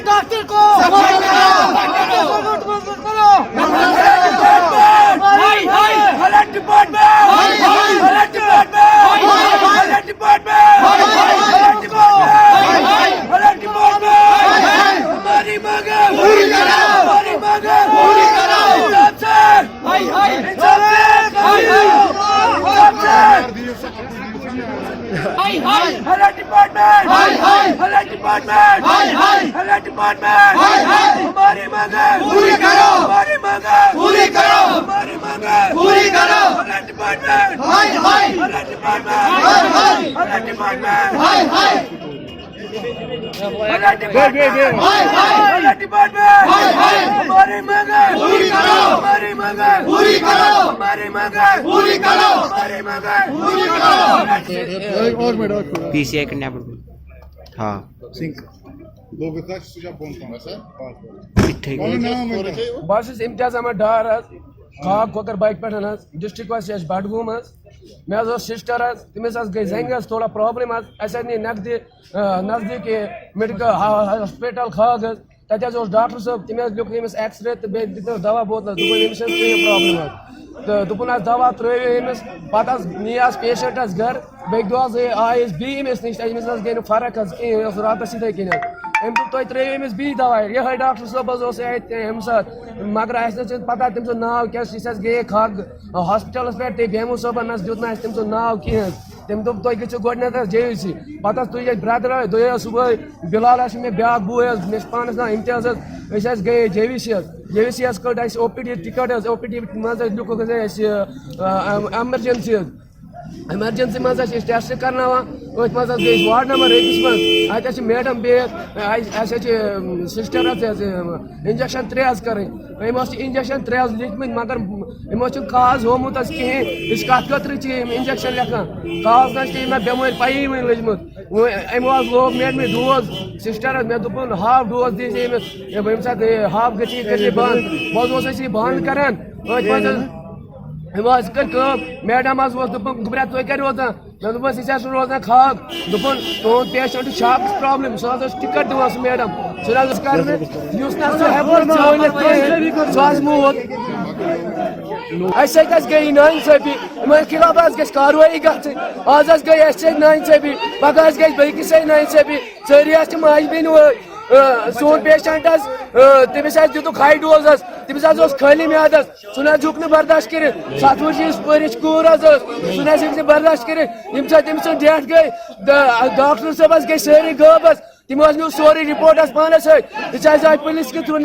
Doctor को हमारी मांगे पूरी करो, हमारी मांगे पूरी करो, हमारी मांगे पूरी करो। डिपार्टमेंट हाय हाय, डिपार्टमेंट हाय हाय, डिपार्टमेंट हाय हाय, डिपार्टमेंट हाय हाय, हमारी मांगे पूरी करो, हमारी मांगे पूरी करो, हमारी मांगे पूरी करो, हमारी मांगे पूरी करो। और मैडम PCI kidnapper. हाँ सिंक लोग तक सुजा फोन करना सर ठीक कौन नाम है बस इम्तियाज अहमद डार खाक कोकर बाइक पे डिस्ट्रिक्ट वास बडगूम मे सिस्टर तमिस गई जंग थोड़ा प्रॉब्लम नजदीक मेडिकल हॉस्पिटल खाग तक डॉक्टर साहब तम लिख अमिस एक्सरे तो दिस दवा बोतल दोपन प्रॉब्लम तो दोपन दवा त्रिस पे नी पेशेंट घर बेक दह आये बी अमिस नश अमिस गई फर्क कहें रात इत कन अम तुम त्रो अमिस बी दवा ये डॉक्टर साहब अम साथ मगर पता तम नाव क्या गए खाग हॉस्पिटल पे बेमू साहबन दुत तम नाव कहें तम दोप तुम गो गोडनथ JVC पता तुझ ब्रदर दुह सुबह बिलाल मे ब्या बूह मे पानस नाव इम्तियाज गए JVC कड़ OPD टिकट OPD मज लिख एमरजेंसी मज टेस्ट करना अथ मज गई वार्ड नंबर 1 मज अत मैडम सिस्टर इंजेक्शन 3 कर इंजेक्शन 3 लिखम मगर यमो काज होमुत कहें कत खतर इंजेक्शन लिखान काज ना बेमार पी वन लजमुत अमो लोग मे डोज सिस्टर मे दोपन हाफ डोज दी यम सात हाफ गई बंद बस बंद करान मैडम दुपन तुम क्या रोजान मे दोपस यह रोजान खाक दोपन तुद पेशेंट शाप प्रॉब्लम सह टिकट दिवान सह मैडम सह कर मूत गई नाइंसाफी इन खिलाफ ग कार्रवाई आज गई नाइंसाफी पगह गई बकिस नाइंसाफी सारी माज बेन सोन पेशेंट तमिस दितुक हाई डोज तमिस खाली म्याद सह झुक बर्दाश्त कर 7 वर्ष कूर सह बर्दाश्त कर तमिस डेथ गई डॉक्टर साहब गई सारी गब तम न्यू सोरी रिपोर्ट पानस सह पुलिस के थ्रू